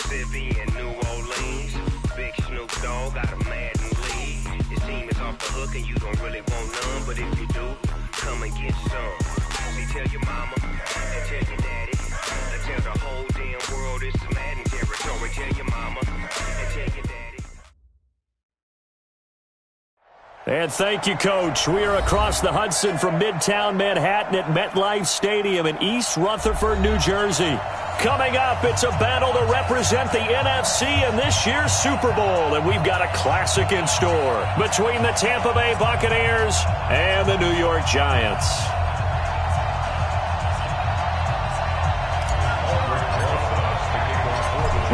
Mississippi and New Orleans. Big Snoop Dogg got a mad in league. His team is off the hook and you don't really want none, but if you do, come and get some. See, tell your mama and tell your daddy. And tell the whole damn world it's the Madden territory. Tell your mama and tell your daddy. And thank you, Coach. We are across the Hudson from Midtown Manhattan at MetLife Stadium in East Rutherford, New Jersey. Coming up, it's a battle to represent the NFC in this year's Super Bowl, and we've got a classic in store between the Tampa Bay Buccaneers and the New York Giants.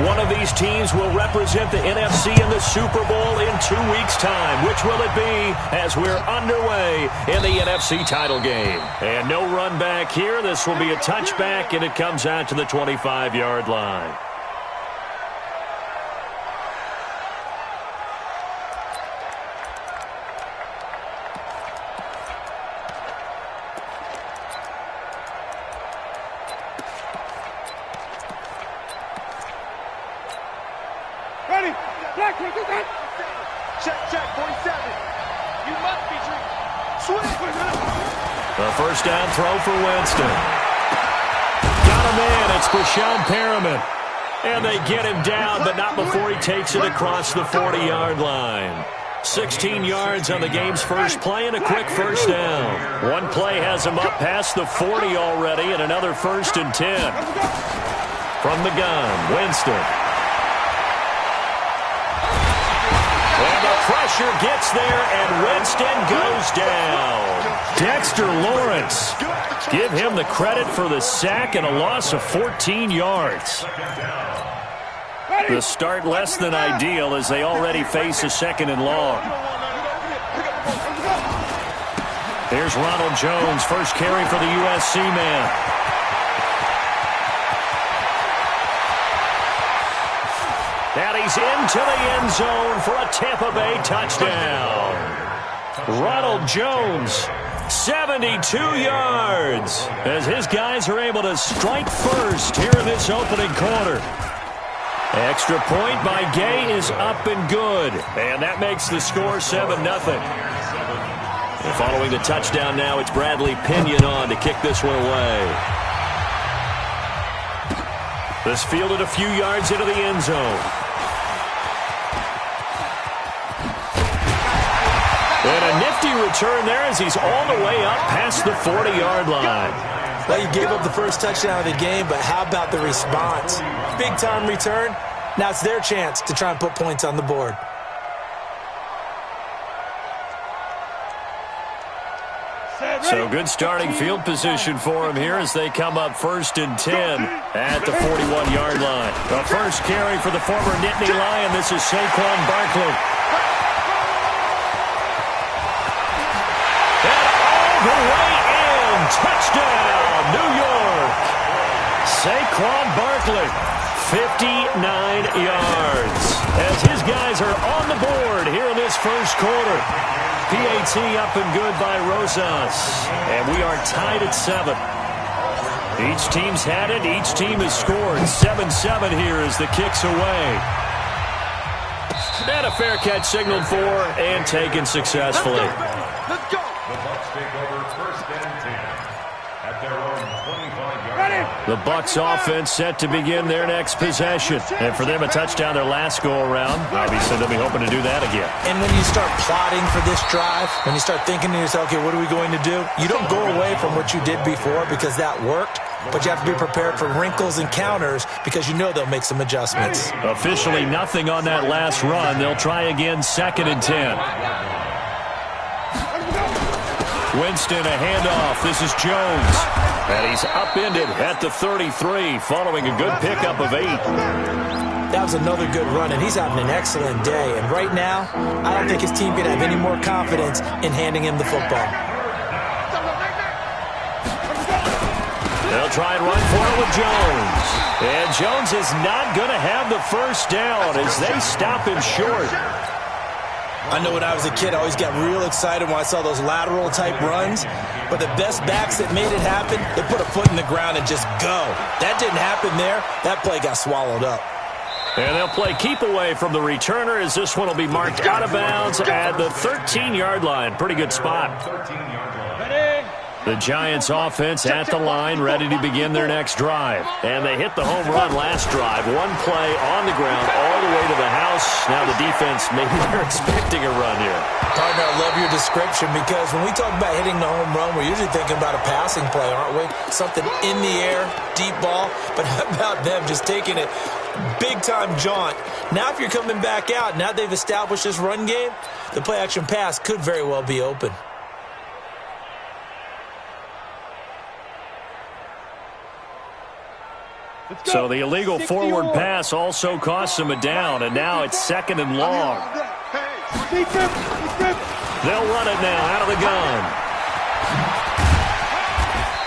One of these teams will represent the NFC in the Super Bowl in 2 weeks' time. Which will it be as we're underway in the NFC title game? And no run back here. This will be a touchback, and it comes out to the 25-yard line. Check, 47. You must be dreaming. Swing. The first down throw for Winston. Got him in. It's Brashon Perriman. And they get him down, but not before he takes it across the 40-yard line. 16 yards on the game's first play and a quick first down. One play has him up past the 40 already, and another 1st and 10. From the gun, Winston. Pressure gets there, and Winston goes down. Dexter Lawrence. Give him the credit for the sack and a loss of 14 yards. The start less than ideal as they already face a 2nd and long. Here's Ronald Jones, first carry for the USC man. And he's into the end zone for a Tampa Bay touchdown. Ronald Jones, 72 yards, as his guys are able to strike first here in this opening quarter. Extra point by Gay is up and good, and that makes the score 7-0. And following the touchdown now, it's Bradley Pinion on to kick this one away. This fielded a few yards into the end zone. And a nifty return there as he's all the way up past the 40-yard line. Well, you gave up the first touchdown of the game, but how about the response? Big-time return. Now it's their chance to try and put points on the board. So good starting field position for him here as they come up 1st and 10 at the 41-yard line. The first carry for the former Nittany Lion. This is Saquon Barkley. And all the way in. Touchdown, New York. Saquon Barkley, 59 yards. As his guys are on the board here in this first quarter. PAT up and good by Rosas. And we are tied at 7. Each team's had it. Each team has scored. 7-7 here as the kick's away. And a fair catch signaled for and taken successfully. Let's go. The Bucs take over 1st and 10 at their own 25-yard line. The Bucs offense set to begin their next possession. And for them, a touchdown their last go-around. Obviously, they'll be hoping to do that again. And when you start plotting for this drive, when you start thinking to yourself, okay, what are we going to do? You don't go away from what you did before because that worked, but you have to be prepared for wrinkles and counters because you know they'll make some adjustments. Officially nothing on that last run. They'll try again 2nd and 10. Winston, a handoff. This is Jones. And he's upended at the 33 following a good pickup of 8. That was another good run, and he's having an excellent day. And right now, I don't think his team can have any more confidence in handing him the football. They'll try and run for it with Jones. And Jones is not going to have the first down as they stop him short. I know when I was a kid, I always got real excited when I saw those lateral-type runs. But the best backs that made it happen, they put a foot in the ground and just go. That didn't happen there. That play got swallowed up. And they'll play keep away from the returner as this one will be marked out of bounds at the 13-yard line. Pretty good spot. The Giants offense at the line, ready to begin their next drive. And they hit the home run last drive. One play on the ground all the way to the house. Now the defense, maybe they're expecting a run here. Partner, I love your description because when we talk about hitting the home run, we're usually thinking about a passing play, aren't we? Something in the air, deep ball. But how about them just taking it big-time jaunt? Now if you're coming back out, now they've established this run game, the play-action pass could very well be open. So the illegal forward pass also costs him a down, and now it's 2nd and long. They'll run it now out of the gun.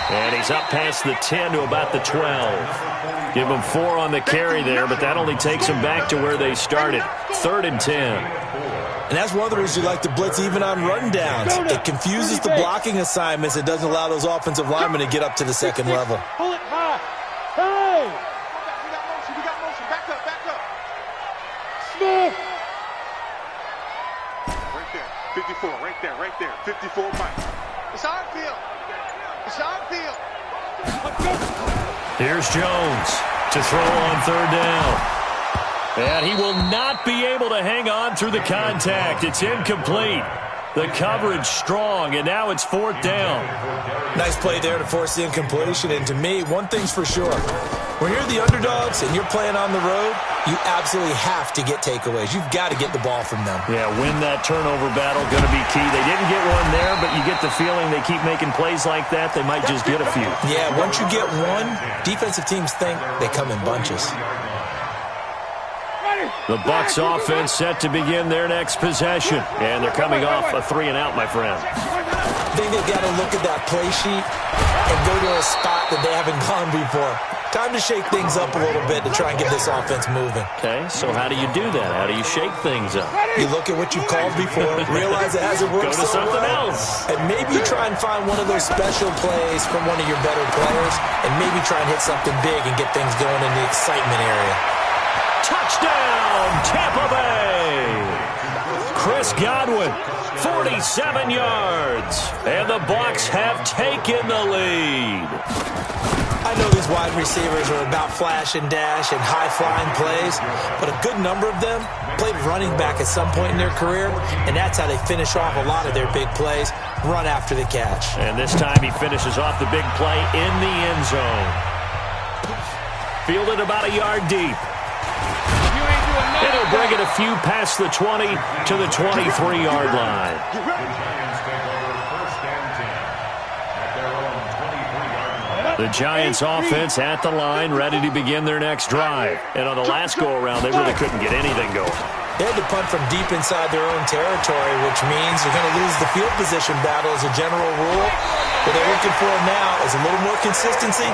And he's up past the 10 to about the 12. Give him 4 on the carry there, but that only takes him back to where they started. 3rd and 10. And that's one of the reasons you like to blitz even on rundowns. It confuses the blocking assignments. It doesn't allow those offensive linemen to get up to the second level. Pull it high. Hey! We got motion. Back up. Smith! Right there. 54. Right there. 54 Mike. It's our field. Here's Jones to throw on 3rd down. And he will not be able to hang on through the contact. It's incomplete. The coverage strong, and now it's 4th down. Nice play there to force the incompletion. And to me, one thing's for sure. When you're the underdogs and you're playing on the road, you absolutely have to get takeaways. You've got to get the ball from them. Yeah, win that turnover battle, going to be key. They didn't get one there, but you get the feeling they keep making plays like that, they might just get a few. Yeah, once you get one, defensive teams think they come in bunches. The Bucs offense set to begin their next possession. And they're coming off a 3-and-out, my friend. I think they've got to look at that play sheet and go to a spot that they haven't gone before. Time to shake things up a little bit to try and get this offense moving. Okay, so how do you do that? How do you shake things up? You look at what you've called before, realize it hasn't worked so well. Go to something else. And maybe you try and find one of those special plays from one of your better players, and maybe try and hit something big and get things going in the excitement area. Touchdown, Tampa Bay! Chris Godwin, 47 yards. And the Bucs have taken the lead. I know these wide receivers are about flash and dash and high-flying plays, but a good number of them played running back at some point in their career, and that's how they finish off a lot of their big plays, run after the catch. And this time he finishes off the big play in the end zone. Fielded about a yard deep. It'll bring it a few past the 20 to the 23-yard line. The Giants offense at the line, ready to begin their next drive. And on the last go-around, they really couldn't get anything going. They had to punt from deep inside their own territory, which means they're going to lose the field position battle as a general rule. What they're looking for now is a little more consistency,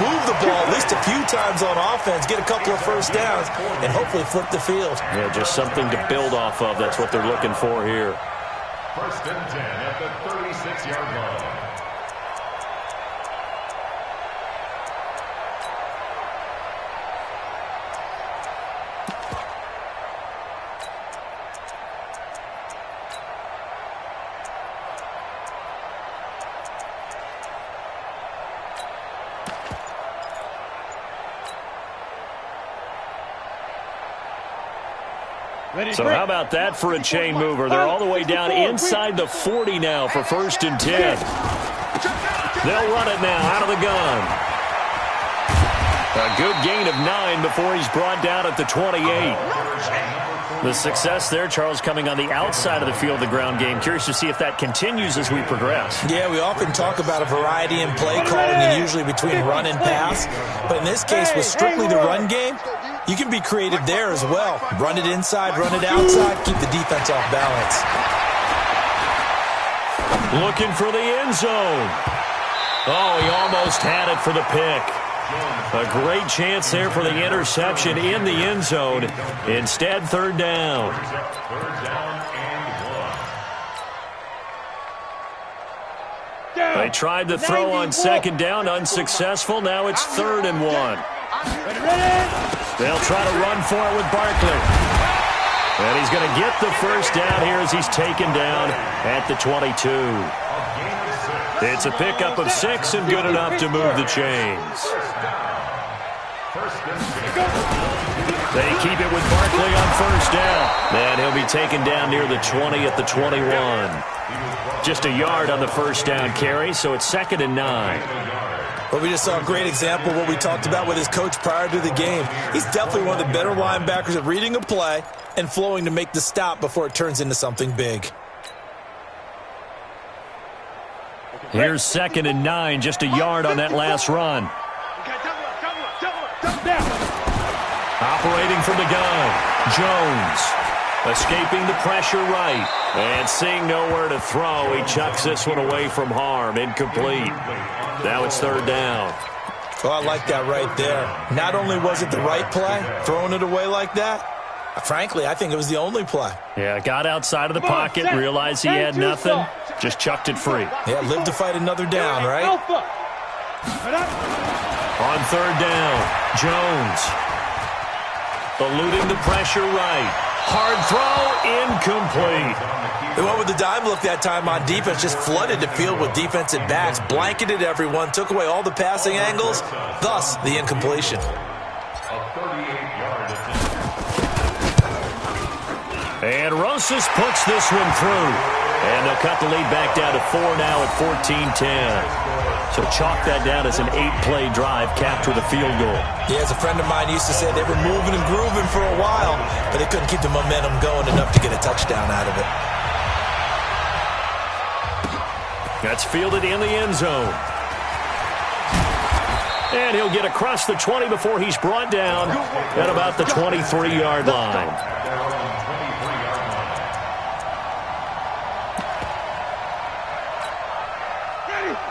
move the ball at least a few times on offense, get a couple of first downs, and hopefully flip the field. Yeah, just something to build off of. That's what they're looking for here. 1st and 10 at the 36-yard line. So how about that for a chain mover? They're all the way down inside the 40 now for 1st and 10. They'll run it now out of the gun. A good gain of 9 before he's brought down at the 28. The success there, Charles, coming on the outside of the field, the ground game. Curious to see if that continues as we progress. Yeah, we often talk about a variety in play calling and usually between run and pass. But in this case, with strictly the run game, you can be creative there as well. Run it inside, run it outside, keep the defense off balance. Looking for the end zone. Oh, he almost had it for the pick. A great chance there for the interception in the end zone. Instead, 3rd down. They tried to throw on 2nd down, unsuccessful. Now it's 3rd and 1. Ready? They'll try to run for it with Barkley. And he's going to get the first down here as he's taken down at the 22. It's a pickup of 6 and good enough to move the chains. They keep it with Barkley on first down. And he'll be taken down near the 20 at the 21. Just a yard on the first down carry, so it's 2nd and 9. Well, we just saw a great example of what we talked about with his coach prior to the game. He's definitely one of the better linebackers at reading a play and flowing to make the stop before it turns into something big. Here's 2nd and 9, just a yard on that last run. Operating from the gun, Jones. Escaping the pressure right. And seeing nowhere to throw, he chucks this one away from harm. Incomplete. Now it's 3rd down. Oh, I like that right there. Not only was it the right play, throwing it away like that, frankly, I think it was the only play. Yeah, got outside of the pocket, realized he had nothing, just chucked it free. Yeah, live to fight another down, right? On 3rd down, Jones. Eluding the pressure right. Hard throw, incomplete. They went with the dime look that time on defense, just flooded the field with defensive backs, blanketed everyone, took away all the passing angles, thus the incompletion. And Rosas puts this one through. And they'll cut the lead back down to 4 now at 14-10. So chalk that down as an 8-play drive capped with a field goal. Yeah, as a friend of mine used to say, they were moving and grooving for a while, but they couldn't keep the momentum going enough to get a touchdown out of it. That's fielded in the end zone. And he'll get across the 20 before he's brought down at about the 23-yard line.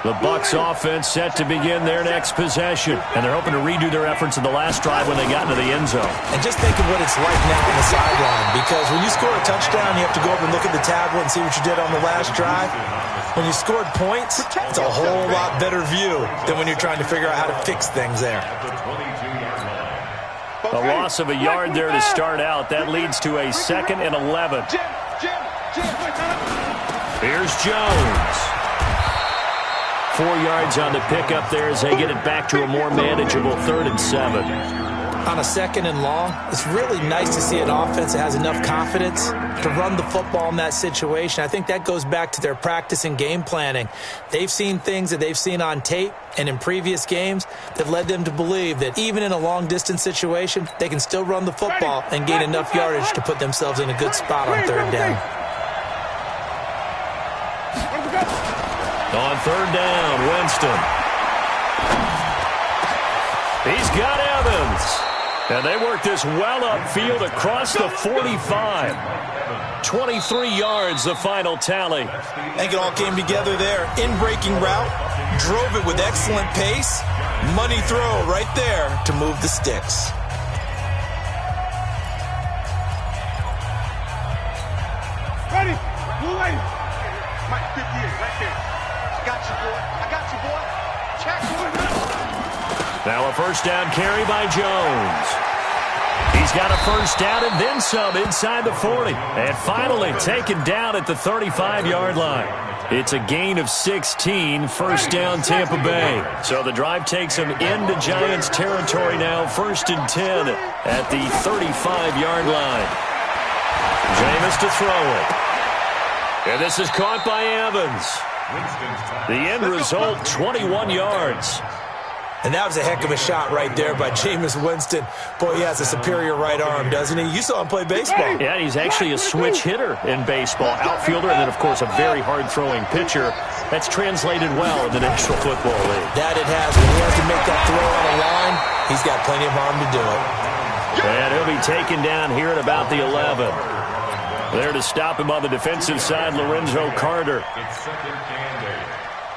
The Bucs offense set to begin their next possession. And they're hoping to redo their efforts in the last drive when they got into the end zone. And just think of what it's like now on the sideline. Because when you score a touchdown, you have to go up and look at the tablet and see what you did on the last drive. When you scored points, it's a whole lot better view than when you're trying to figure out how to fix things there. A loss of a yard there to start out. That leads to a 2nd and 11. Here's Jones. 4 yards on the pickup there as they get it back to a more manageable 3rd and 7. On a 2nd and long, it's really nice to see an offense that has enough confidence to run the football in that situation. I think that goes back to their practice and game planning. They've seen things that they've seen on tape and in previous games that led them to believe that even in a long-distance situation, they can still run the football and gain enough yardage to put themselves in a good spot on 3rd down. On 3rd down, Winston. He's got Evans. And they work this well upfield across the 45. 23 yards, the final tally. I think it all came together there. In-breaking route, drove it with excellent pace. Money throw right there to move the sticks. Ready? Blue lady. Mike 58, right there. Got you, boy. I got you, boy. Check. Now a first down carry by Jones. He's got a first down and then some inside the 40. And finally taken down at the 35-yard line. It's a gain of 16, first down Tampa Bay. So the drive takes them into Giants territory now, 1st and 10 at the 35-yard line. Jameis to throw it. And this is caught by Evans. The end result, 21 yards. And that was a heck of a shot right there by Jameis Winston. Boy, he has a superior right arm, doesn't he? You saw him play baseball. Yeah, he's actually a switch hitter in baseball. Outfielder and then, of course, a very hard-throwing pitcher. That's translated well in the National Football League. That it has. When he has to make that throw on a line, he's got plenty of arm to do it. And he'll be taken down here at about the 11. There to stop him on the defensive side, Lorenzo Carter. It's 2nd and 8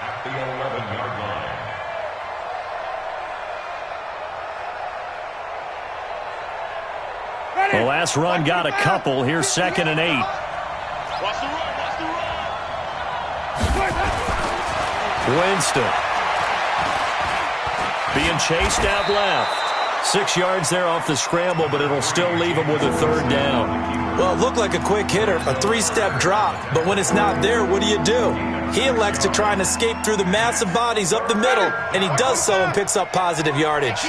at the 11-yard line. The last run got a couple. Here's 2nd and 8. Watch the run. Watch the run. Winston being chased out left. 6 yards there off the scramble, but it'll still leave him with a third down. Well, it looked like a quick hitter, a 3-step drop, but when it's not there, what do? He elects to try and escape through the massive bodies up the middle, and he does so and picks up positive yardage.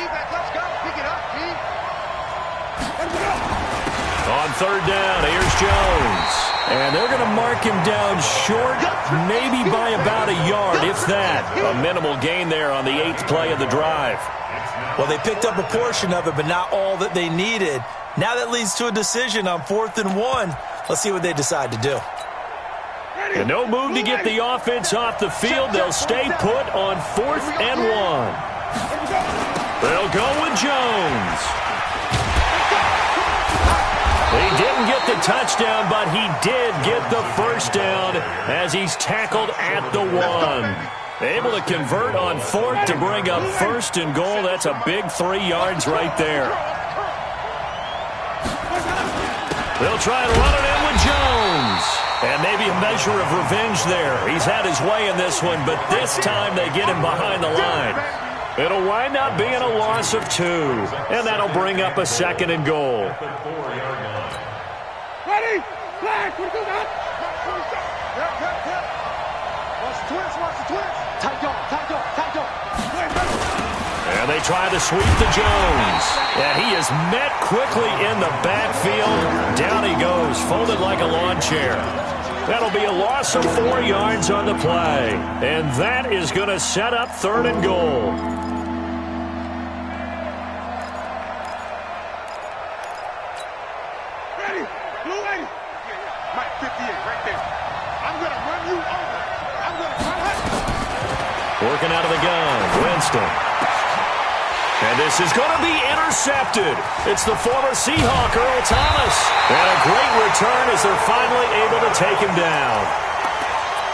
On third down, here's Jones. And they're going to mark him down short, maybe by about a yard, if that. A minimal gain there on the 8th play of the drive. Well, they picked up a portion of it, but not all that they needed. Now that leads to a decision on 4th and 1. Let's see what they decide to do. And no move to get the offense off the field. They'll stay put on 4th and 1. They'll go with Jones. He didn't get the touchdown, but he did get the first down as he's tackled at the 1. Able to convert on 4th to bring up 1st and goal. That's a big 3 yards right there. They'll try and run it in with Jones. And maybe a measure of revenge there. He's had his way in this one, but this time they get him behind the line. It'll wind up being a loss of 2. And that'll bring up a 2nd and goal. Ready? Flag. Watch the twins. Tight dog. And they try to sweep to Jones. And he is met quickly in the backfield. Down he goes, folded like a lawn chair. That'll be a loss of 4 yards on the play. And that is going to set up 3rd and goal. Ready? Blue 80. Mike 58 right there. I'm going to run you over. I'm going to run it. Working out of the gun, Winston. And this is going to be intercepted. It's the former Seahawk, Earl Thomas. And a great return as they're finally able to take him down.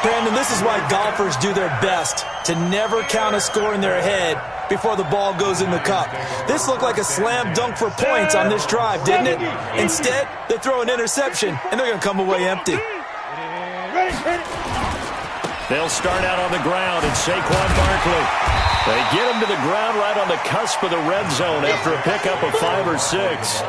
Brandon, this is why golfers do their best to never count a score in their head before the ball goes in the cup. This looked like a slam dunk for points on this drive, didn't it? Instead, they throw an interception, and they're going to come away empty. They'll start out on the ground, and Saquon Barkley. They get him to the ground right on the cusp of the red zone after a pickup of 5 or 6.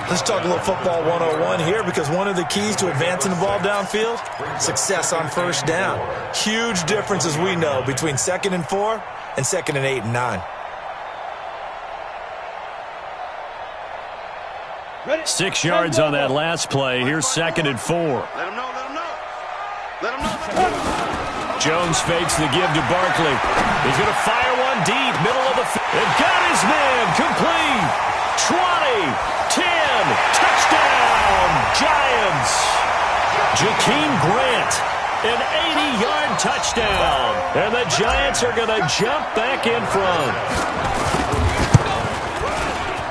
Let's talk a little football 101 here, because one of the keys to advancing the ball downfield, success on first down. Huge difference, as we know, between 2nd and 4 and 2nd and 8 and 9. 6 yards on that last play. Here's 2nd and 4. Let him know. Jones fakes the give to Barkley. He's going to fire one deep, middle of the field. They've got his man, complete. 20, 10, touchdown, Giants. Jakeem Grant, an 80-yard touchdown. And the Giants are going to jump back in front.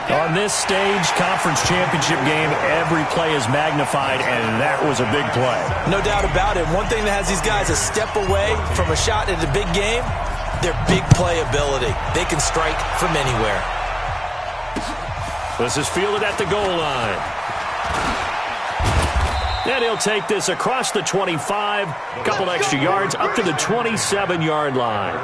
On this stage, conference championship game, every play is magnified, and that was a big play. No doubt about it. One thing that has these guys a step away from a shot at a big game, their big play ability. They can strike from anywhere. This is fielded at the goal line. And he'll take this across the 25, a couple extra yards, up to the 27-yard line.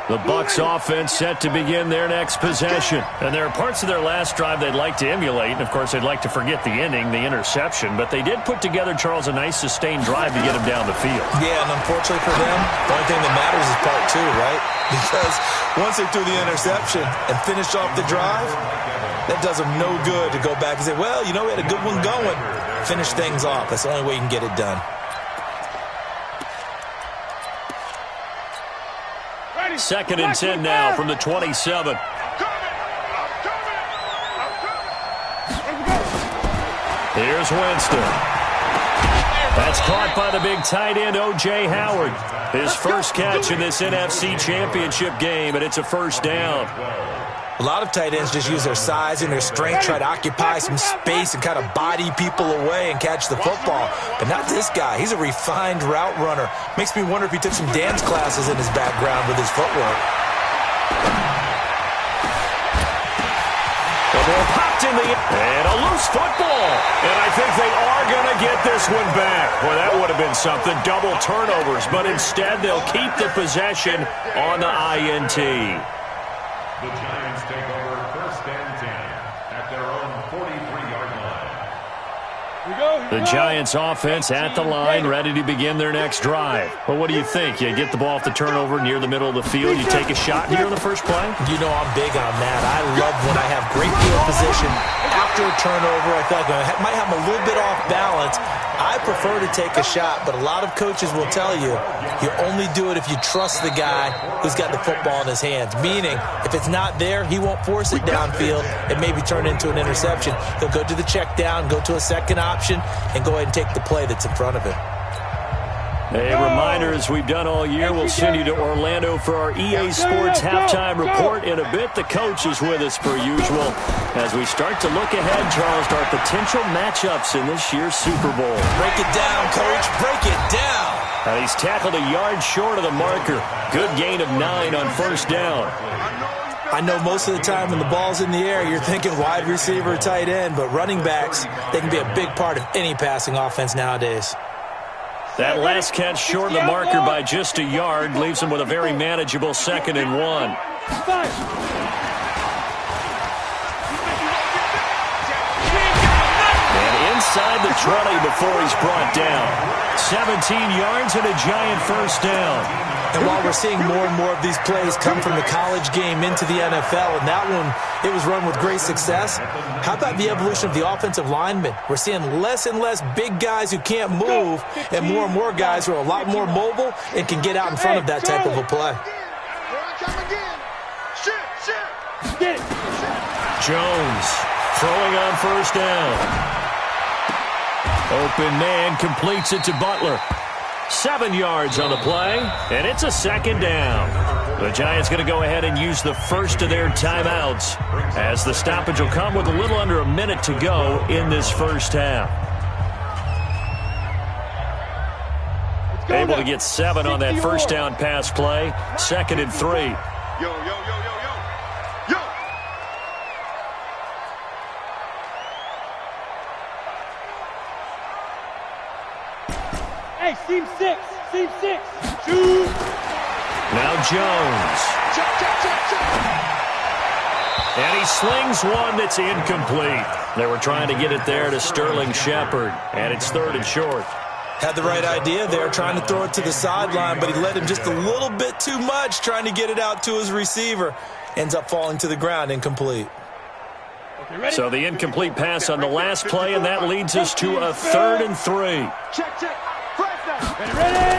The Bucs offense set to begin their next possession. And there are parts of their last drive they'd like to emulate. And, of course, they'd like to forget the ending, the interception. But they did put together, Charles, a nice sustained drive to get him down the field. Yeah, and unfortunately for them, the only thing that matters is part 2, right? Because once they threw the interception and finished off the drive, that does them no good to go back and say, well, you know, we had a good one going. Finish things off. That's the only way you can get it done. 2nd and 10 now from the 27. Here's Winston. That's caught by the big tight end, O.J. Howard. His first catch in this NFC Championship game, and it's a first down. A lot of tight ends just use their size and their strength, try to occupy some space and kind of body people away and catch the football. But not this guy. He's a refined route runner. Makes me wonder if he took some dance classes in his background with his footwork. The ball popped reaching the and a loose football. And I think they are going to get this one back. Boy, that would have been something. Double turnovers. But instead, they'll keep the possession on the INT. The Giants take over 1st and 10 at their own 43-yard line. The Giants offense at the line, ready to begin their next drive. Well, what do you think? You get the ball off the turnover near the middle of the field. You take a shot here on the first play? You know I'm big on that. I love when I have great field position. After a turnover, I feel like I might have a little bit off balance. I prefer to take a shot, but a lot of coaches will tell you, you only do it if you trust the guy who's got the football in his hands. Meaning, if it's not there, he won't force it downfield and maybe turn it into an interception. He'll go to the check down, go to a second option, and go ahead and take the play that's in front of him. A reminder, as we've done all year, we'll send you to Orlando for our EA Sports halftime report. In a bit, the coach is with us per usual as we start to look ahead, Charles, to our potential matchups in this year's Super Bowl. Break it down, Coach. Break it down. And he's tackled a yard short of the marker. Good gain of 9 on first down. I know most of the time when the ball's in the air, you're thinking wide receiver, tight end, but running backs, they can be a big part of any passing offense nowadays. That last catch short of the marker by just a yard leaves him with a very manageable 2nd and 1. And inside the 20 before he's brought down. 17 yards and a Giant first down. And while we're seeing more and more of these plays come from the college game into the NFL, and that one, it was run with great success, how about the evolution of the offensive linemen? We're seeing less and less big guys who can't move and more guys who are a lot more mobile and can get out in front of that type of a play. Jones throwing on first down. Open man completes it to Butler. 7 yards on the play, and it's a 2nd down. The Giants going to go ahead and use the first of their timeouts as the stoppage will come with a little under a minute to go in this first half. Able to get 7 on that first down pass play. 2nd and 3. Yo. Hey, seam 6. 2. Now Jones. And he slings one that's incomplete. They were trying to get it there to Sterling Shepard, and it's 3rd and short. Had the right idea there, trying to throw it to the sideline, but he led him just a little bit too much, trying to get it out to his receiver. Ends up falling to the ground, incomplete. So the incomplete pass on the last play, and that leads us to a 3rd and 3. Check. Ready.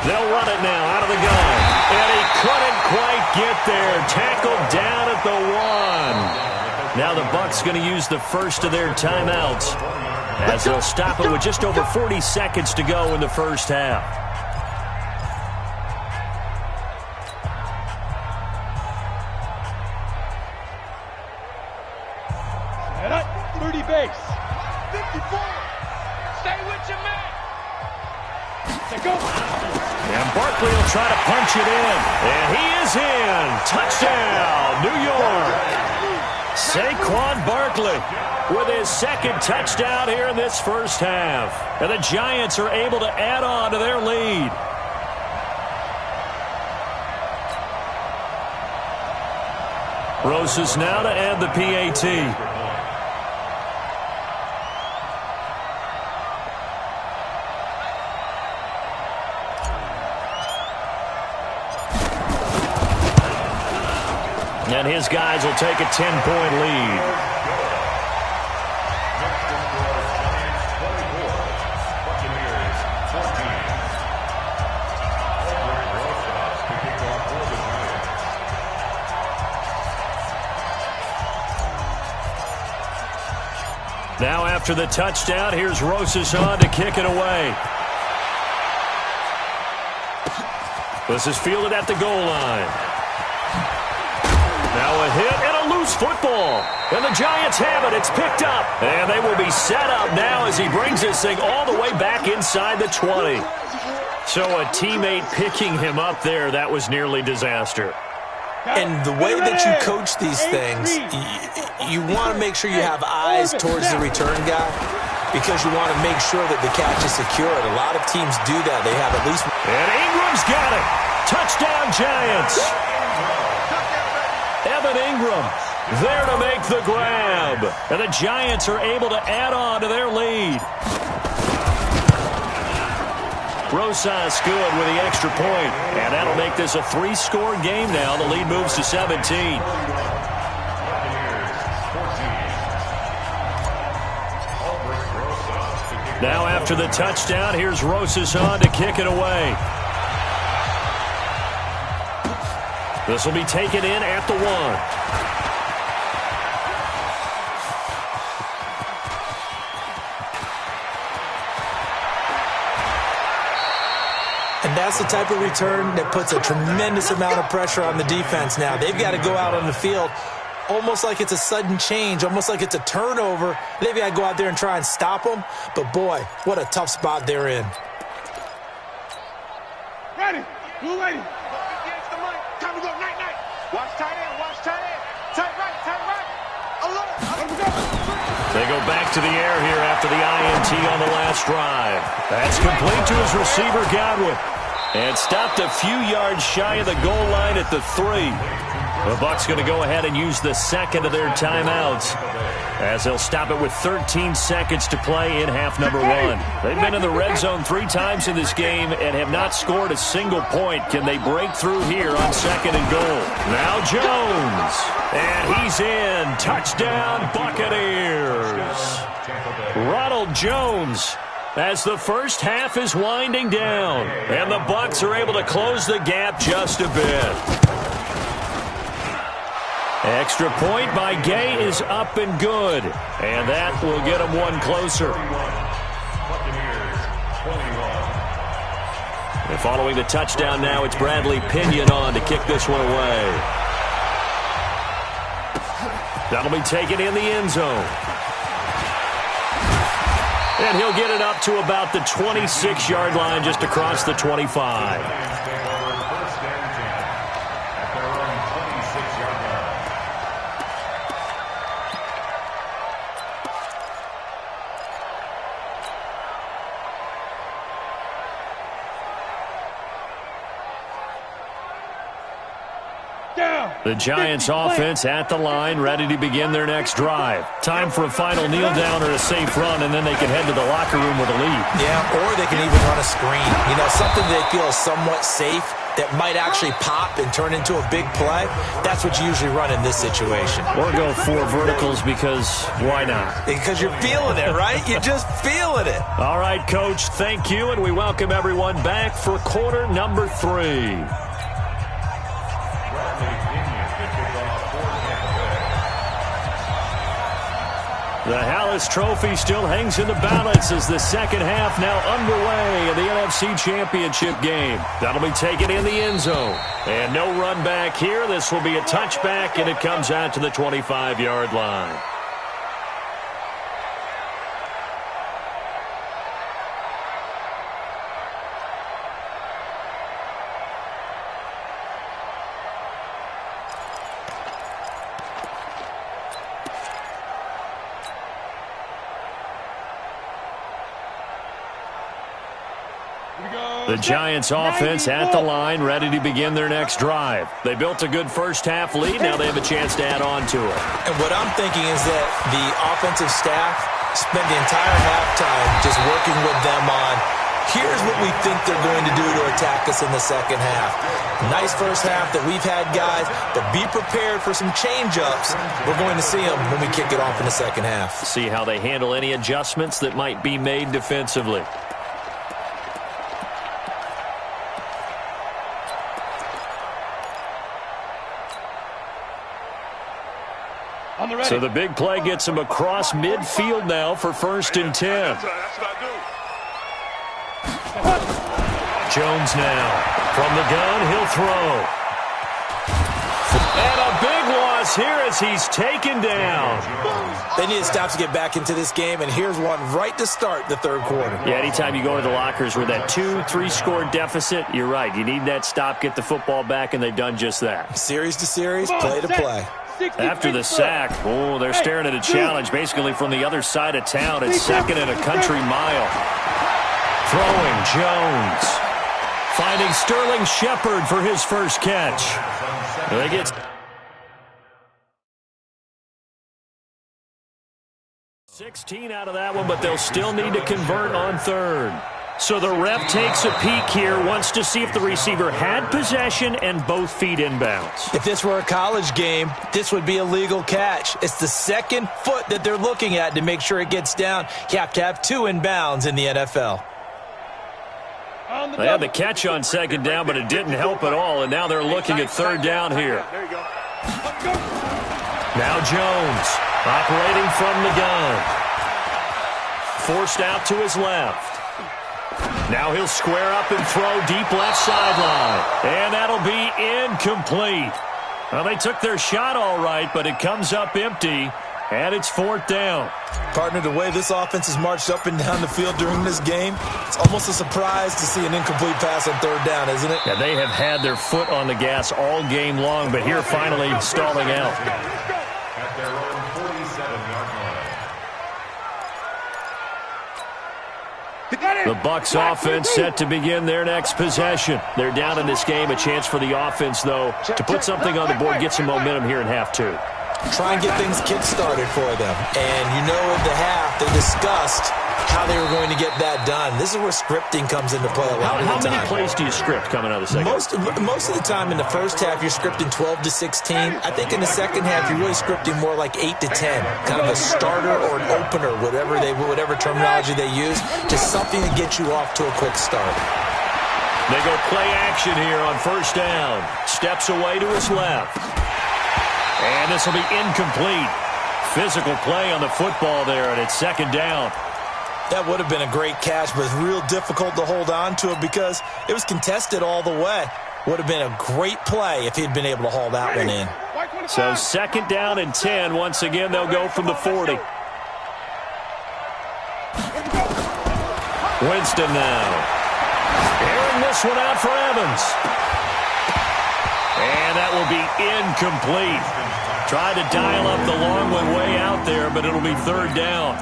They'll run it now out of the gun. And he couldn't quite get there. Tackled down at the 1. Now the Bucs going to use the first of their timeouts as they'll stop it with just over 40 seconds to go in the first half. Set up. 30 base. 54. Stay with your man. Go. And Barkley will try to punch it in. And he is in. Touchdown, New York. Saquon Barkley with his 2nd touchdown here in this first half. And the Giants are able to add on to their lead. Roses now to add the PAT. And his guys will take a 10-point lead. Now after the touchdown, here's Rosas on to kick it away. This is fielded at the goal line. Now a hit and a loose football. And the Giants have it. It's picked up. And they will be set up now as he brings this thing all the way back inside the 20. So a teammate picking him up there, that was nearly disaster. And the way that you coach these things, you want to make sure you have eyes towards the return guy because you want to make sure that the catch is secured. A lot of teams do that. They have at least... And Ingram's got it. Touchdown, Giants. Evan Ingram there to make the grab. And the Giants are able to add on to their lead. Rosas good with the extra point. And that'll make this a 3-score game now. The lead moves to 17. Now after the touchdown, here's Rosas on to kick it away. This will be taken in at the 1. And that's the type of return that puts a tremendous amount of pressure on the defense now. They've got to go out on the field almost like it's a sudden change, almost like it's a turnover. They've got to go out there and try and stop them. But, boy, what a tough spot they're in. Ready. Blue lady. Time to go. Night, night. Watch tight end. Watch tight end. Tight right. Tight right. Alert. They go back to the air here after the INT on the last drive. That's complete to his receiver, Godwin. And stopped a few yards shy of the goal line at the 3. The Bucs going to go ahead and use the second of their timeouts as they'll stop it with 13 seconds to play in half number 1. They've been in the red zone 3 times in this game and have not scored a single point. Can they break through here on 2nd and goal? Now Jones. And he's in. Touchdown, Buccaneers. Ronald Jones as the first half is winding down. And the Bucs are able to close the gap just a bit. Extra point by Gay is up and good. And that will get them 1 closer. And following the touchdown now, it's Bradley Pinion on to kick this one away. That'll be taken in the end zone. And he'll get it up to about the 26-yard line just across the 25. The Giants offense at the line, ready to begin their next drive. Time for a final kneel down or a safe run, and then they can head to the locker room with a lead. Yeah, or they can even run a screen. You know, something they feel is somewhat safe that might actually pop and turn into a big play. That's what you usually run in this situation. Or go 4 verticals because why not? Because you're feeling it, right? You're just feeling it. All right, Coach, thank you, and we welcome everyone back for quarter number 3. The Hallis Trophy still hangs in the balance as the second half now underway in the NFC Championship game. That'll be taken in the end zone. And no run back here. This will be a touchback, and it comes out to the 25-yard line. The Giants offense at the line, ready to begin their next drive. They built a good first half lead. Now they have a chance to add on to it. And what I'm thinking is that the offensive staff spent the entire halftime just working with them on, here's what we think they're going to do to attack us in the second half. Nice first half that we've had, guys, but be prepared for some change-ups. We're going to see them when we kick it off in the second half. See how they handle any adjustments that might be made defensively. So the big play gets him across midfield now for 1st and 10. That's what I do. Jones now. From the gun, he'll throw. And a big loss Jones here as he's taken down. They need to stop to get back into this game, and here's one right to start the third quarter. Yeah, anytime you go to the lockers with that 2-3 score deficit, you're right. You need that stop, get the football back, and they've done just that. Series to series, play to play. After the sack, they're staring at a challenge basically from the other side of town. It's second and a country mile. Throwing Jones. Finding Sterling Shepard for his first catch. They get 16 out of that one, but they'll still need to convert on third. So the ref takes a peek here, wants to see if the receiver had possession and both feet inbounds. If this were a college game, this would be a legal catch. It's the second foot that they're looking at to make sure it gets down. You have to have 2 inbounds in the NFL. They had the catch on second down, but it didn't help at all, and now they're looking at third down here. Now Jones operating from the gun. Forced out to his left. Now he'll square up and throw deep left sideline. And that'll be incomplete. Well, they took their shot all right, but it comes up empty, and it's fourth down. Partner, the way this offense has marched up and down the field during this game, it's almost a surprise to see an incomplete pass on third down, isn't it? Yeah, they have had their foot on the gas all game long, but here finally stalling out. At their own 47-yard line. The Bucs offense set to begin their next possession. They're down in this game. A chance for the offense, though, to put something on the board, get some momentum here in half two. Try and get things kick-started for them. And you know at the half, they discussed how they were going to get that done. This is where scripting comes into play a lot of the time. How many plays do you script coming out of the second? Most of the time in the first half, you're scripting 12 to 16. I think in the second half, you're really scripting more like 8 to 10. Kind of a starter or an opener, whatever terminology they use, just something to get you off to a quick start. They go play action here on first down. Steps away to his left. And this will be incomplete. Physical play on the football there, and it's second down. That would have been a great catch, but it's real difficult to hold on to it because it was contested all the way. Would have been a great play if he'd been able to haul that one in. So second down and 10. Once again, they'll go from the 40. Winston now. Airing this one out for Evans. And that will be incomplete. Tried to dial up the long one way out there, but it'll be third down.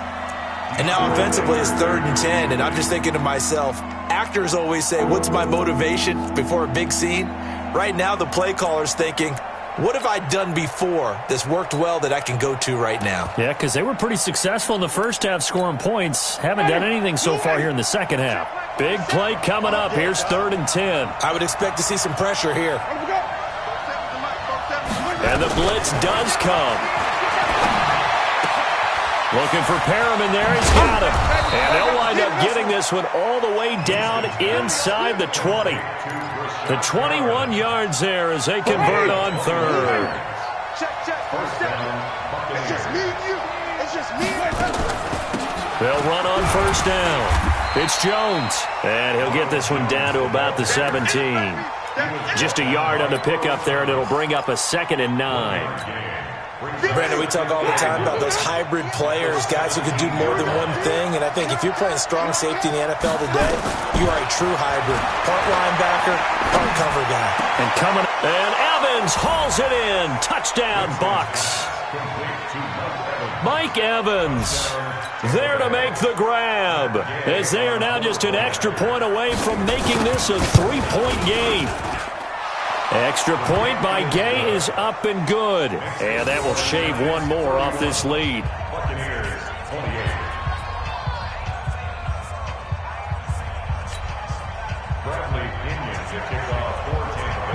And now offensively it's 3rd and 10, and I'm just thinking to myself, actors always say, what's my motivation before a big scene? Right now the play caller's thinking, what have I done before that's worked well that I can go to right now? Yeah, because they were pretty successful in the first half scoring points. Haven't done anything so far here in the second half. Big play coming up. Here's 3rd and 10. I would expect to see some pressure here. And the blitz does come. Looking for Perriman there. He's got him. And they'll wind up getting this one all the way down inside the 20. The 21 yards there as they convert on third. It's just me and you. It's just me and you. They'll run on first down. It's Jones. And he'll get this one down to about the 17. Just a yard on the pickup there, and it'll bring up a 2nd and 9. Brandon, we talk all the time about those hybrid players, guys who can do more than one thing, and I think if you're playing strong safety in the NFL today, you are a true hybrid. Part linebacker, part cover guy. And Evans hauls it in. Touchdown, Bucs. Mike Evans there to make the grab, as they are now just an extra point away from making this a 3-point game. Extra point by Gay is up and good. And that will shave one more off this lead. Buccaneers 28. Bradley Pinion to kick off for Tampa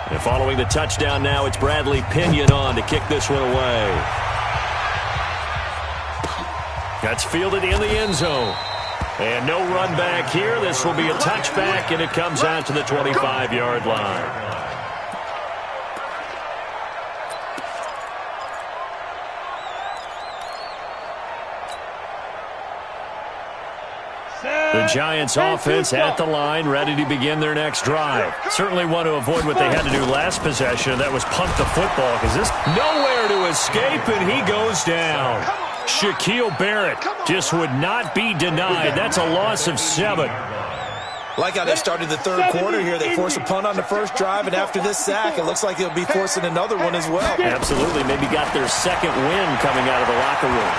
Bay. And following the touchdown now, it's Bradley Pinion on to kick this one away. That's fielded in the end zone. And no run back here. This will be a touchback, and it comes out to the 25-yard line. The Giants offense at the line, ready to begin their next drive. Certainly want to avoid what they had to do last possession. That was punt the football, because this nowhere to escape, and he goes down. Shaquille Barrett just would not be denied. That's a loss of 7. Like how they started the third quarter here. They forced a punt on the first drive, and after this sack, it looks like they'll be forcing another one as well. Absolutely. Maybe got their second win coming out of the locker room.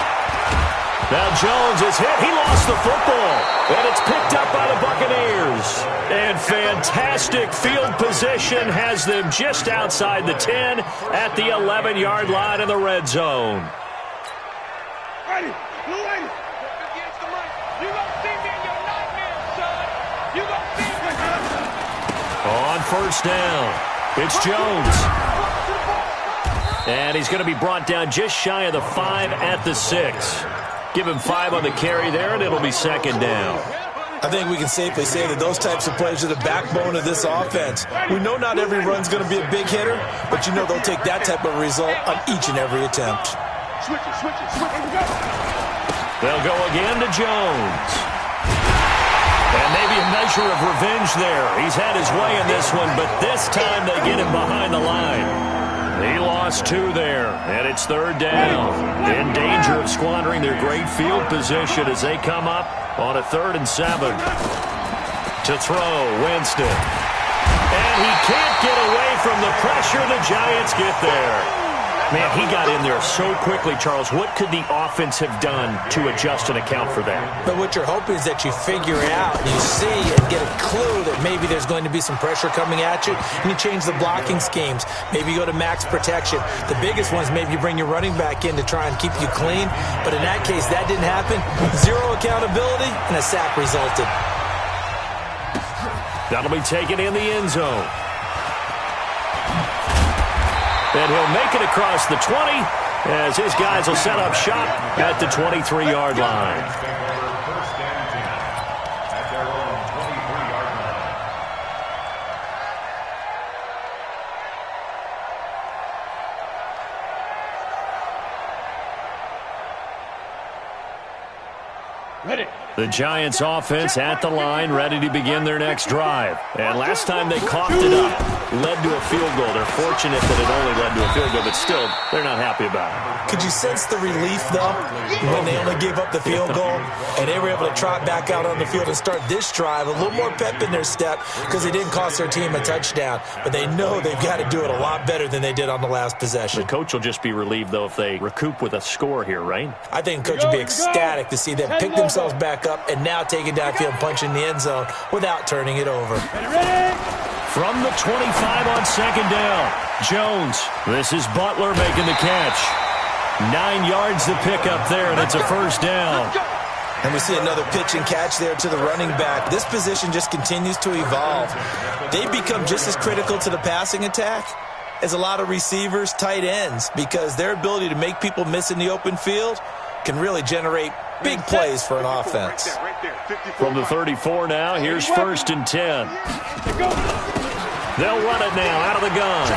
Now Jones is hit. He lost the football, and it's picked up by the Buccaneers. And fantastic field position has them just outside the 10 at the 11-yard line in the red zone. Ready, blue lady. You gonna see me in your nightmares, son. You gonna see me. On first down, it's Jones. And he's going to be brought down just shy of the 5 at the 6. Give him 5 on the carry there, and it'll be second down. I think we can safely say that those types of plays are the backbone of this offense. We know not every run's going to be a big hitter, but you know they'll take that type of result on each and every attempt. Switch it. They'll go again to Jones. And maybe a measure of revenge there. He's had his way in this one, but this time they get him behind the line. He lost 2 there, and it's third down. In danger of squandering their great field position as they come up on a 3rd and 7. To throw, Winston. And he can't get away from the pressure. The Giants get there. Man, he got in there so quickly, Charles. What could the offense have done to adjust and account for that? But what you're hoping is that you figure it out, you see and get a clue that maybe there's going to be some pressure coming at you, and you change the blocking schemes. Maybe you go to max protection. The biggest one is maybe you bring your running back in to try and keep you clean. But in that case, that didn't happen. 0 accountability, and a sack resulted. That'll be taken in the end zone. And he'll make it across the 20 as his guys will set up shop at the 23-yard line. First and 10 at their own 23-yard line. Ready. The Giants offense at the line, ready to begin their next drive. And last time they coughed it up, led to a field goal. They're fortunate that it only led to a field goal, but still, they're not happy about it. Could you sense the relief, though, when they only gave up the field goal and they were able to trot back out on the field and start this drive? A little more pep in their step because they didn't cost their team a touchdown, but they know they've got to do it a lot better than they did on the last possession. The coach will just be relieved, though, if they recoup with a score here, right? I think the coach will be ecstatic to see them pick themselves back up and now take it downfield and punch in the end zone without turning it over. Ready. From the 25 on second down, Jones. This is Butler making the catch. 9 yards to pick up there, and it's a first down. And we see another pitch and catch there to the running back. This position just continues to evolve. They become just as critical to the passing attack as a lot of receivers, tight ends, because their ability to make people miss in the open field can really generate big plays for an offense. From the 34 now, here's first and 10. They'll run it now out of the gun.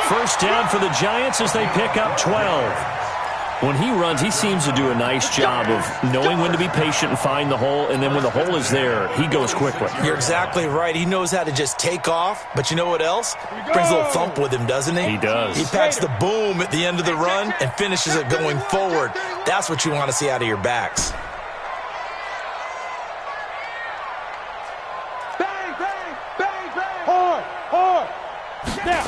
First down for the Giants as they pick up 12. When he runs, he seems to do a nice job of knowing when to be patient and find the hole, and then when the hole is there, he goes quickly. You're exactly right. He knows how to just take off, but you know what else? Brings a little thump with him, doesn't he? He does. He packs the boom at the end of the run and finishes it going forward. That's what you want to see out of your backs. Bang, bang, bang, bang. Hard. Now.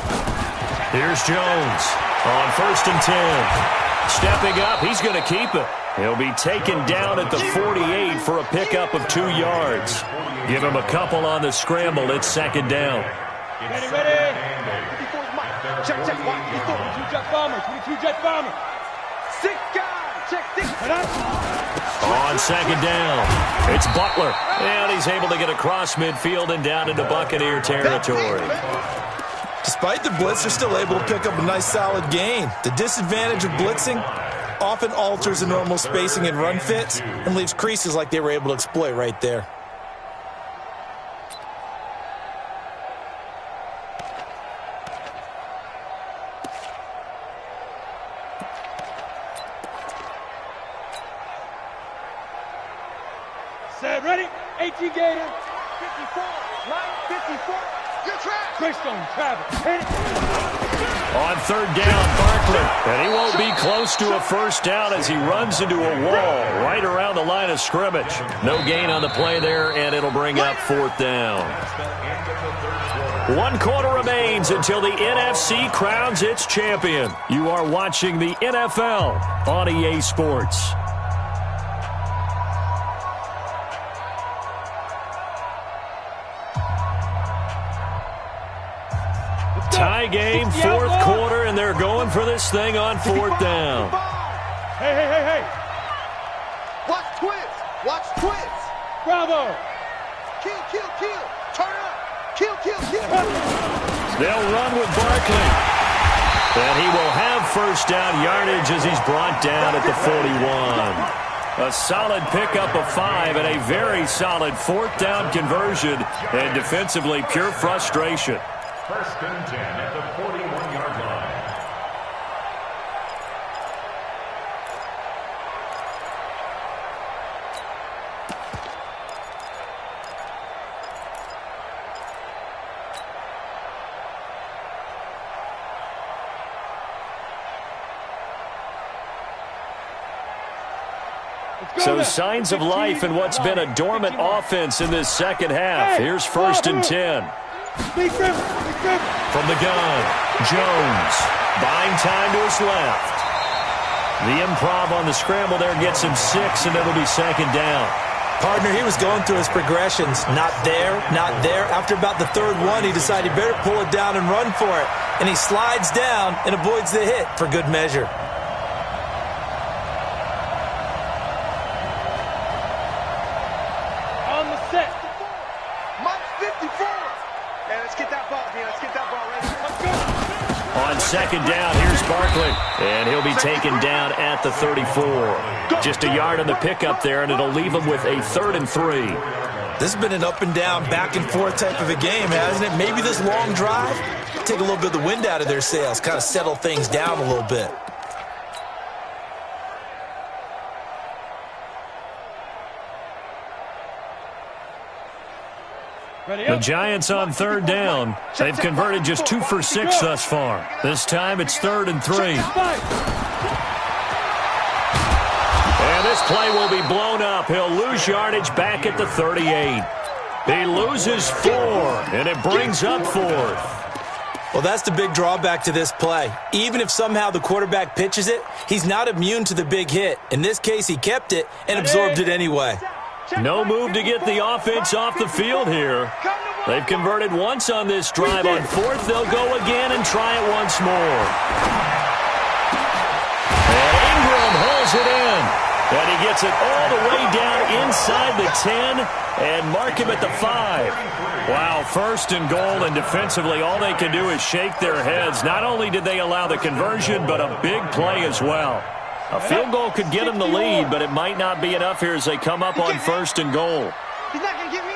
Here's Jones on first and 10. Stepping up, he's going to keep it. He'll be taken down at the 48 for a pickup of 2 yards. Give him a couple on the scramble. It's second down. Ready. 54's Mike. Check. 22 jet bomber. 22 jet bomber. 6 guys. Check 6. On second down, it's Butler. And he's able to get across midfield and down into Buccaneer territory. Despite the blitz, they're still able to pick up a nice solid gain. The disadvantage of blitzing often alters the normal spacing and run fits and leaves creases like they were able to exploit right there. Set, ready? 18 Gator. 54. Line 54. You're trapped. Greystone, Travis. Hit it. On third down, Barkley. And he won't be close to a first down as he runs into a wall right around the line of scrimmage. No gain on the play there, and it'll bring up fourth down. 1 quarter remains until the NFC crowns its champion. You are watching the NFL on EA Sports. Tie game, fourth quarter, and they're going for this thing on fourth down. Hey. Watch twist. Watch twist. Bravo. Kill. Turn up. Kill. They'll run with Barkley. And he will have first down yardage as he's brought down at the 41. A solid pickup of 5 and a very solid fourth down conversion. And defensively, pure frustration. First and 10 at the 41-yard line. So signs of life in what's been a dormant offense in this second half. Here's first and 10. From the gun, Jones, buying time to his left. The improv on the scramble there gets him 6, and it'll be second down. Partner, he was going through his progressions. Not there. After about the third one, he decided he better pull it down and run for it. And he slides down and avoids the hit for good measure. On the set. Mark 54. Hey, let's get that ball, man. Let's get that ball ready. Let's go. On second down, here's Barkley. And he'll be taken down at the 34. Just a yard on the pickup there, and it'll leave him with a 3rd and 3. This has been an up and down, back and forth type of a game, hasn't it? Maybe this long drive, take a little bit of the wind out of their sails, kind of settle things down a little bit. The Giants on third down. They've converted just 2 for 6 thus far. This time it's 3rd and 3. And this play will be blown up. He'll lose yardage back at the 38. He loses 4, and it brings up 4th. Well, that's the big drawback to this play. Even if somehow the quarterback pitches it, he's not immune to the big hit. In this case, he kept it and absorbed it anyway. No move to get the offense off the field here. They've converted once on this drive. On 4th, they'll go again and try it once more. And Ingram hauls it in. And he gets it all the way down inside the 10 and mark him at the 5. Wow, 1st and goal, and defensively all they can do is shake their heads. Not only did they allow the conversion, but a big play as well. A field goal could get them the lead, but it might not be enough here as they come up on 1st and goal. He's not going to get me.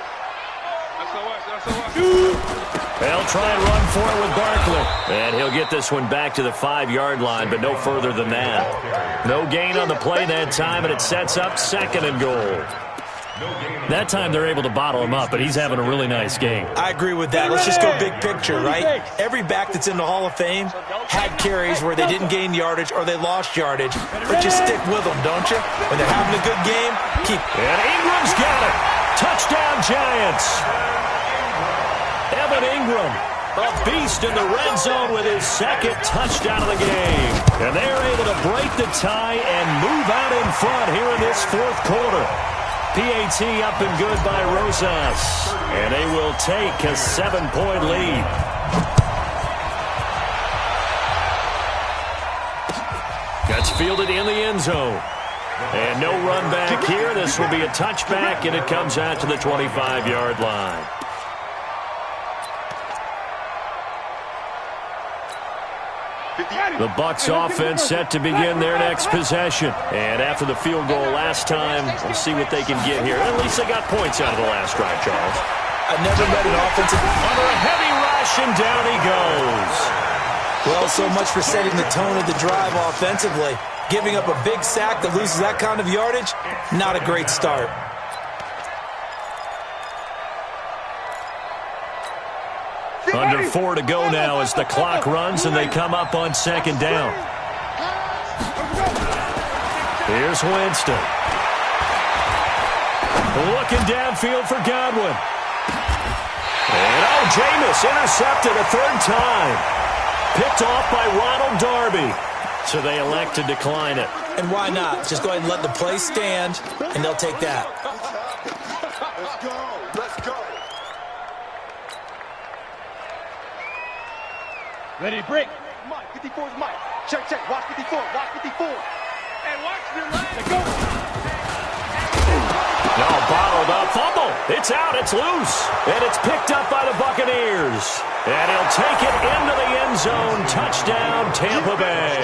They'll try and run for it with Barkley. And he'll get this one back to the 5-yard line, but no further than that. No gain on the play that time, and it sets up 2nd and goal. That time they're able to bottle him up, but he's having a really nice game. I agree with that. Let's just go big picture, right? Every back that's in the Hall of Fame had carries where they didn't gain yardage or they lost yardage. But just stick with them, don't you? When they're having a good game, keep. And Ingram's got it. Touchdown, Giants. Evan Ingram, a beast in the red zone with his 2nd touchdown of the game. And they're able to break the tie and move out in front here in this 4th quarter. PAT up and good by Rosas. And they will take a 7-point lead. That's fielded in the end zone. And no run back here. This will be a touchback, and it comes out to the 25-yard line. The Bucs offense set to begin their next possession. And after the field goal last time, we'll see what they can get here. At least they got points out of the last drive, Charles. I've never met an offensive... Under a heavy rush, and down he goes. Well, so much for setting the tone of the drive offensively. Giving up a big sack that loses that kind of yardage, not a great start. Under 4 to go now as the clock runs and they come up on second down. Here's Winston. Looking downfield for Godwin. And Jameis intercepted a third time. Picked off by Ronald Darby. So they elect to decline it. And why not? Just go ahead and let the play stand, and they'll take that. Let's go. Let's go. Ready, break. Mike, 54 is Mike. Check, check. Watch 54. Watch 54. And watch your leg. Let's go. No, bottled up. Fumble. It's out. It's loose. And it's picked up by the Buccaneers. And he'll take it into the end zone. Touchdown, Tampa Bay.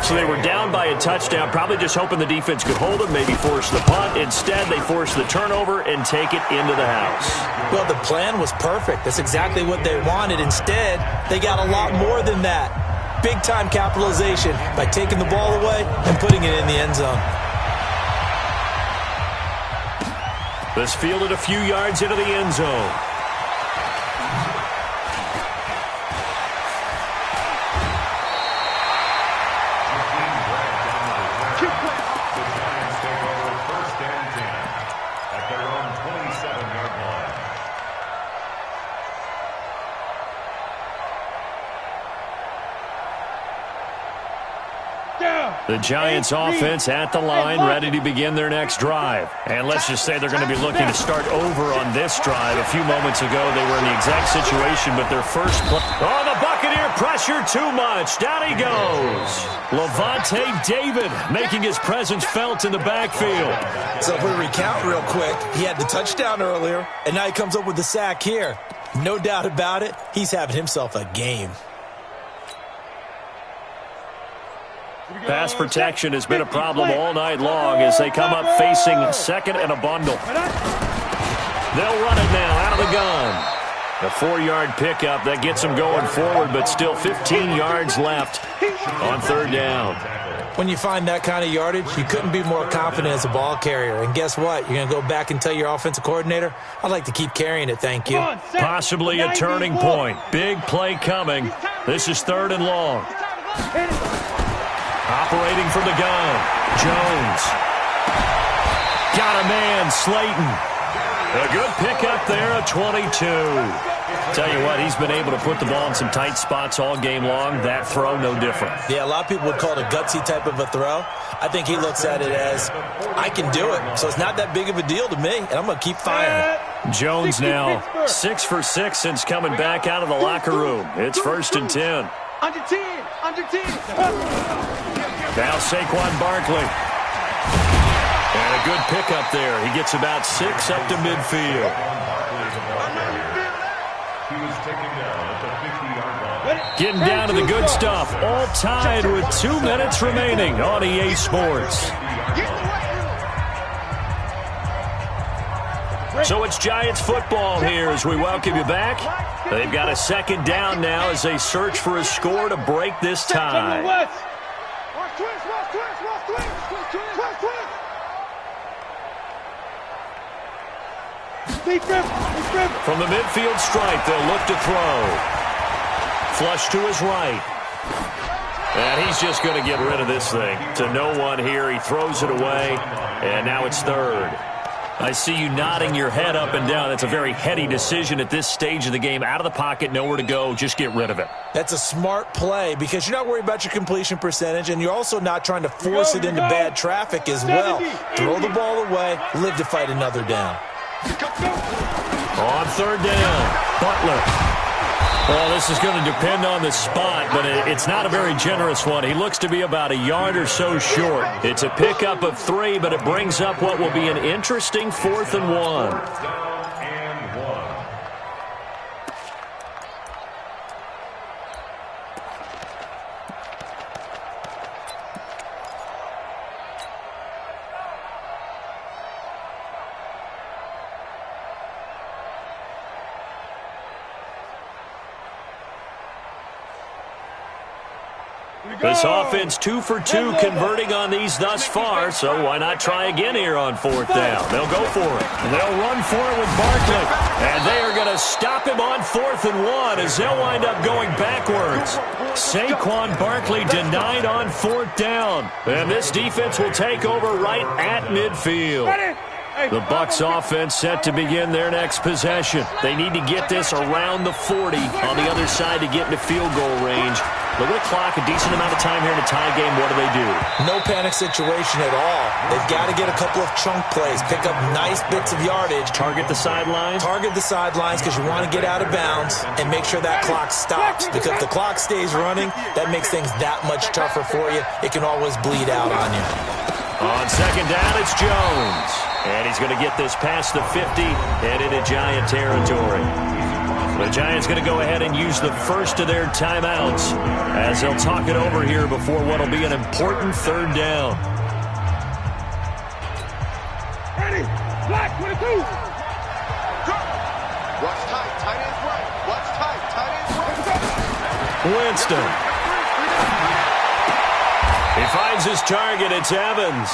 So they were down by a touchdown, probably just hoping the defense could hold them, maybe force the punt. Instead, they force the turnover and take it into the house. Well, the plan was perfect. That's exactly what they wanted. Instead, they got a lot more than that. Big-time capitalization by taking the ball away and putting it in the end zone. This fielded a few yards into the end zone. The Giants offense at the line, ready to begin their next drive. And let's just say they're going to be looking to start over on this drive. A few moments ago, they were in the exact situation, but their first play. Oh, the Buccaneer pressure too much. Down he goes. Levante David making his presence felt in the backfield. So if we recount real quick, he had the touchdown earlier, and now he comes up with the sack here. No doubt about it, he's having himself a game. Pass protection has been a problem all night long as they come up facing second and a bundle. They'll run it now out of the gun. A 4-yard pickup that gets them going forward, but still 15 yards left on third down. When you find that kind of yardage, you couldn't be more confident as a ball carrier. And guess what? You're going to go back and tell your offensive coordinator, I'd like to keep carrying it, thank you. Possibly a turning point. Big play coming. This is third and long. Operating from the gun, Jones. Got a man, Slayton. A good pickup there, a 22. Tell you what, he's been able to put the ball in some tight spots all game long. That throw, no different. Yeah, a lot of people would call it a gutsy type of a throw. I think he looks at it as, I can do it, so it's not that big of a deal to me, and I'm going to keep firing. Jones now 6 for 6 since coming back out of the locker room. It's 1st and 10. Under 10. Under 10. Now Saquon Barkley. And a good pickup there. He gets about 6 up to midfield. Getting down to the good stuff. All tied with 2 minutes remaining on EA Sports. So it's Giants football here as we welcome you back. They've got a second down now as they search for a score to break this tie. From the midfield stripe, they'll look to throw. Flush to his right. And he's just going to get rid of this thing. To no one here, he throws it away, and now it's third. I see you nodding your head up and down. That's a very heady decision at this stage of the game. Out of the pocket, nowhere to go. Just get rid of it. That's a smart play because you're not worried about your completion percentage, and you're also not trying to force it into bad traffic as well. Throw the ball away, live to fight another down. On third down, Butler. Well, this is going to depend on the spot, but it's not a very generous one. He looks to be about a yard or so short. It's a pickup of 3, but it brings up what will be an interesting 4th and 1. This offense 2 for 2 converting on these thus far, so why not try again here on 4th down? They'll go for it. They'll run for it with Barkley, and they are going to stop him on 4th and 1 as they'll wind up going backwards. Saquon Barkley denied on 4th down, and this defense will take over right at midfield. The Bucs offense set to begin their next possession. They need to get this around the 40 on the other side to get into field goal range. Look at the clock, a decent amount of time here in a tie game. What do? No panic situation at all. They've got to get a couple of chunk plays, pick up nice bits of yardage. Target the sidelines? Target the sidelines because you want to get out of bounds and make sure that clock stops. Because if the clock stays running, that makes things that much tougher for you. It can always bleed out on you. On 2nd down, it's Jones. And he's going to get this past the 50 and into Giant territory. The Giants going to go ahead and use the first of their timeouts as they'll talk it over here before what will be an important 3rd down. Ready? Black 22. Watch tight. Tight ends right. Watch tight. Tight ends right. Winston. He finds his target. It's Evans.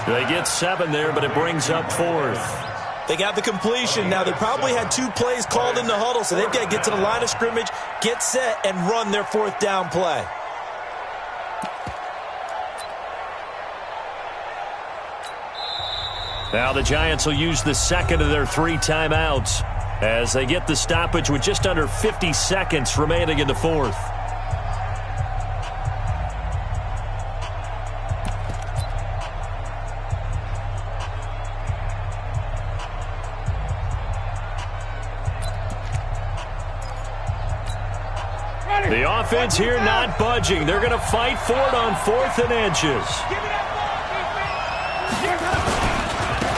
They get 7 there, but it brings up 4th. They got the completion. Now, they probably had 2 plays called in the huddle, so they've got to get to the line of scrimmage, get set, and run their 4th down play. Now the Giants will use the 2nd of their 3 timeouts as they get the stoppage with just under 50 seconds remaining in the 4th. The offense here not budging. They're going to fight for it on 4th and inches.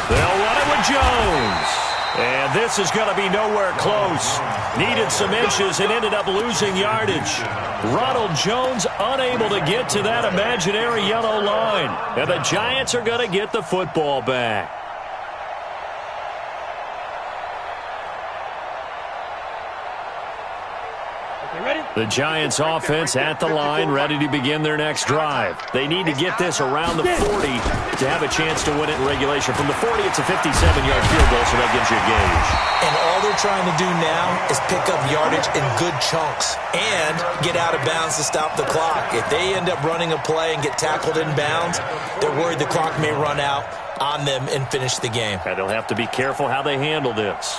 They'll run it with Jones. And this is going to be nowhere close. Needed some inches and ended up losing yardage. Ronald Jones unable to get to that imaginary yellow line. And the Giants are going to get the football back. The Giants offense at the line, ready to begin their next drive. They need to get this around the 40 to have a chance to win it in regulation. From the 40, it's a 57-yard field goal, so that gives you a gauge. And all they're trying to do now is pick up yardage in good chunks and get out of bounds to stop the clock. If they end up running a play and get tackled in bounds, they're worried the clock may run out on them and finish the game. And they'll have to be careful how they handle this.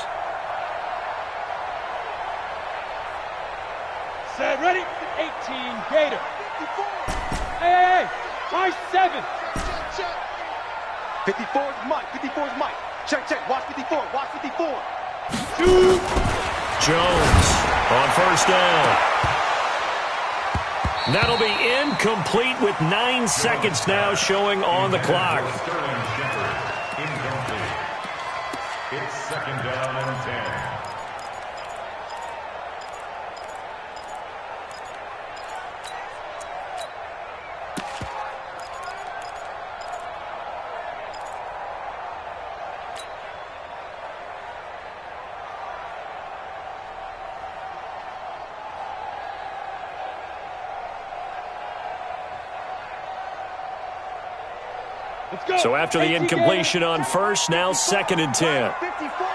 Set, ready? 18, Gator. Hey, try 7. 54 is Mike. 54 is Mike. Check. Watch 54. Watch 54. 2. Jones on 1st down. That'll be incomplete with 9 seconds now showing on the clock. It's 2nd down and 10. So after the incompletion on 1st, now 2nd and 10. 54.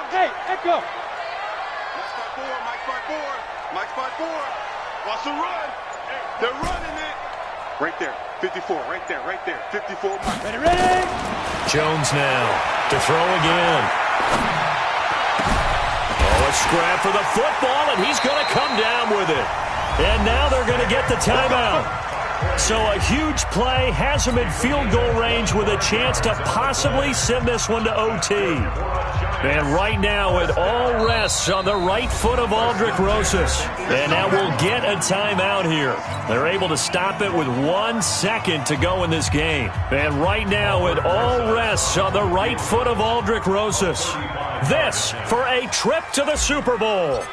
Hey, echo. Mike's by 4. Mike's by 4. Watch the run. They're running it. Right there. 54. Right there. 54. Mike. Ready? Jones now to throw again. Oh, a scrap for the football, and he's going to come down with it. And now they're going to get the timeout. So a huge play has him in field goal range with a chance to possibly send this one to OT. And right now it all rests on the right foot of Aldrick Rosas. And now we'll get a timeout here. They're able to stop it with 1 second to go in this game. And right now it all rests on the right foot of Aldrick Rosas. This for a trip to the Super Bowl.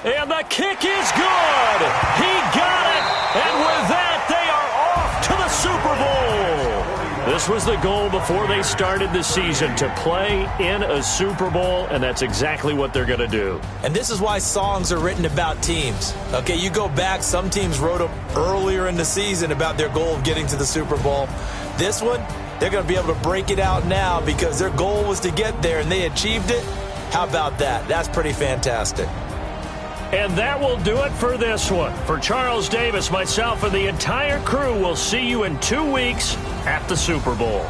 And the kick is good. He got it. And with that, they are off to the Super Bowl. The This was the goal before they started the season, to play in a Super Bowl, and that's exactly what they're going to do. And this is why songs are written about teams. Okay, you go back, some teams wrote them earlier in the season about their goal of getting to the Super Bowl. This one, they're going to be able to break it out now because their goal was to get there, and they achieved it. How about that? That's pretty fantastic. And that will do it for this one. For Charles Davis, myself, and the entire crew, we'll see you in 2 weeks at the Super Bowl.